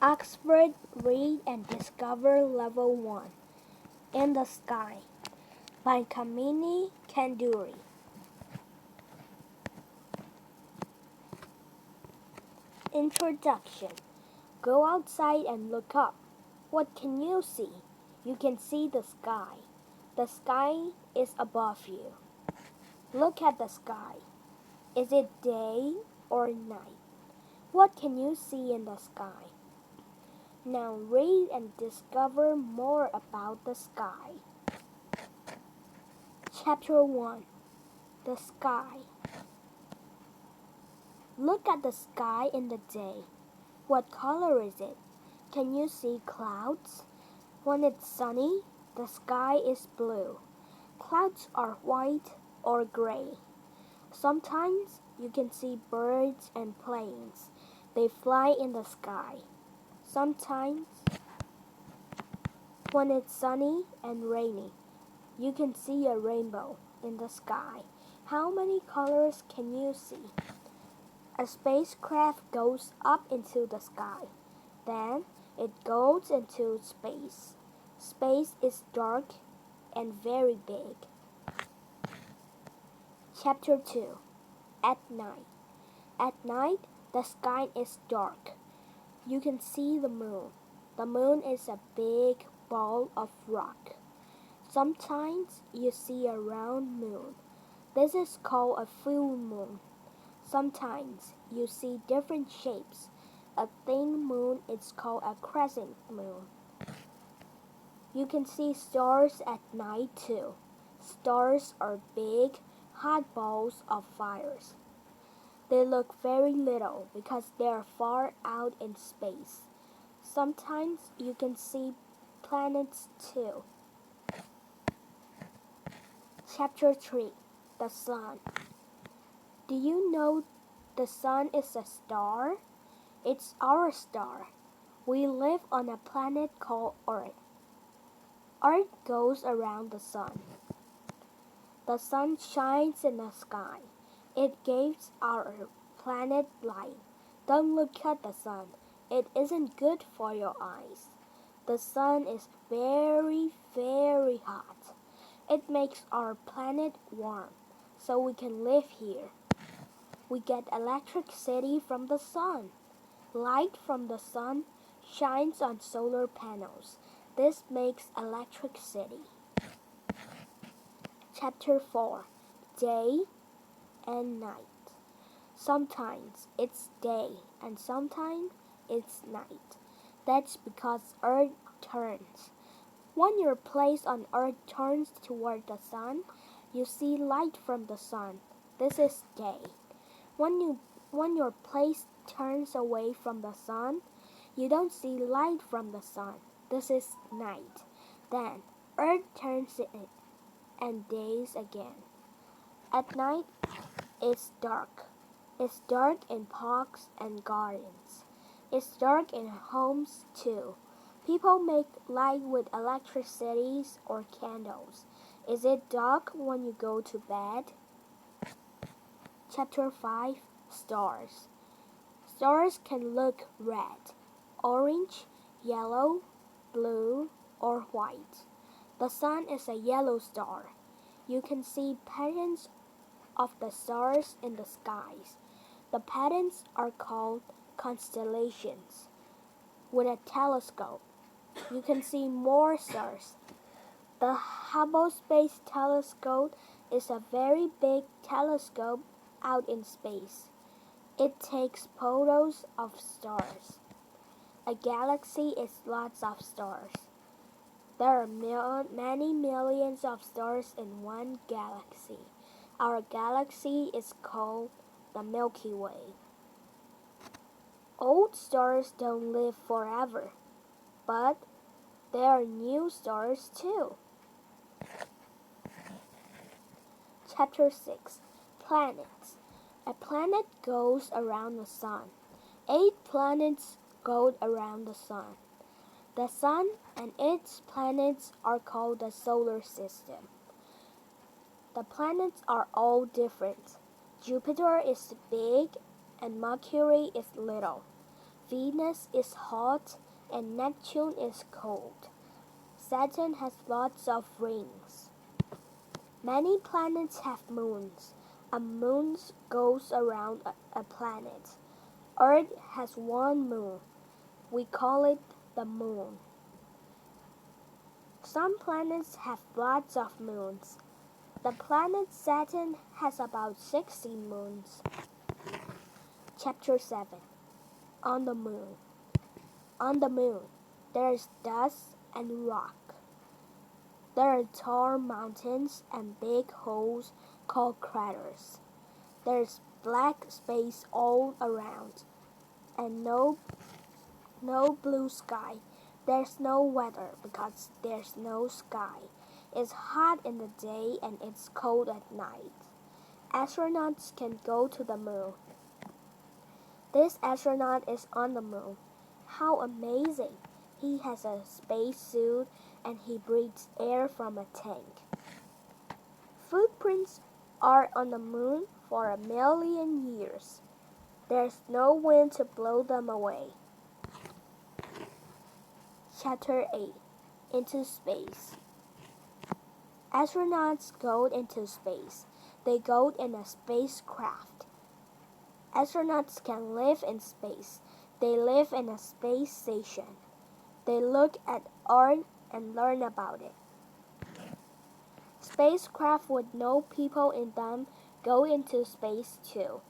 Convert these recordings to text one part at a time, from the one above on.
Oxford Read and Discover Level 1 In the Sky by Kamini Kanduri. Introduction. Go outside and look up. What can you see? You can see the sky. The sky is above you. Look at the sky. Is it day or night? What can you see in the sky? Now read and discover more about the sky. Chapter 1. The Sky. Look at the sky in the day. What color is it? Can you see clouds? When it's sunny, the sky is blue. Clouds are white or gray. Sometimes you can see birds and planes. They fly in the sky. Sometimes, when it's sunny and rainy, you can see a rainbow in the sky. How many colors can you see? A spacecraft goes up into the sky. Then it goes into space. Space is dark and very big. Chapter 2. At night. At night, the sky is dark. You can see the moon. The moon is a big ball of rock. Sometimes you see a round moon. This is called a full moon. Sometimes you see different shapes. A thin moon is called a crescent moon. You can see stars at night too. Stars are big, hot balls of fires. They look very little because they are far out in space. Sometimes you can see planets too. Chapter 3. The Sun. Do you know the sun is a star? It's our star. We live on a planet called Earth. Earth goes around the sun. The sun shines in the sky. It gives our planet light. Don't look at the sun. It isn't good for your eyes. The sun is very, very hot. It makes our planet warm, so we can live here. We get electricity from the sun. Light from the sun shines on solar panels. This makes electricity. Chapter 4. Day and Night. Sometimes it's day and sometimes it's night. That's because Earth turns. When your place on Earth turns toward the sun, you see light from the sun. This is day. When your place turns away from the sun, you don't see light from the sun. This is night. Then Earth turns it and days again. At night, it's dark. It's dark in parks and gardens. It's dark in homes too. People make light with electricity or candles. Is it dark when you go to bed? Chapter 5. Stars. Stars can look red, orange, yellow, blue, or white. The sun is a yellow star. You can see patterns of the stars in the skies. The patterns are called constellations. With a telescope, you can see more stars. The Hubble Space Telescope is a very big telescope out in space. It takes photos of stars. A galaxy is lots of stars. There are many millions of stars in one galaxy. Our galaxy is called the Milky Way. Old stars don't live forever, but there are new stars too. Chapter 6. Planets. A planet goes around the sun. 8 planets go around the sun. The sun and its planets are called the solar system. The planets are all different. Jupiter is big and Mercury is little. Venus is hot and Neptune is cold. Saturn has lots of rings. Many planets have moons. A moon goes around a planet. Earth has one moon. We call it the moon. Some planets have lots of moons. The planet Saturn has about 16 moons. Chapter 7. On the moon. On the moon, there is dust and rock. There are tall mountains and big holes called craters. There is black space all around, and no blue sky. There's no weather because there's no sky. It's hot in the day and it's cold at night. Astronauts can go to the moon. This astronaut is on the moon. How amazing! He has a space suit and he breathes air from a tank. Footprints are on the moon for 1,000,000 years. There's no wind to blow them away. Chapter 8. Into Space. Astronauts go into space. They go in a spacecraft. Astronauts can live in space. They live in a space station. They look at Earth and learn about it. Spacecraft with no people in them go into space too.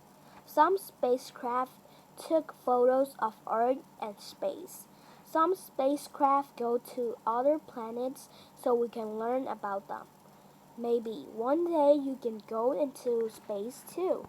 Some spacecraft took photos of Earth and space. Some spacecraft go to other planets so we can learn about them. Maybe one day you can go into space too.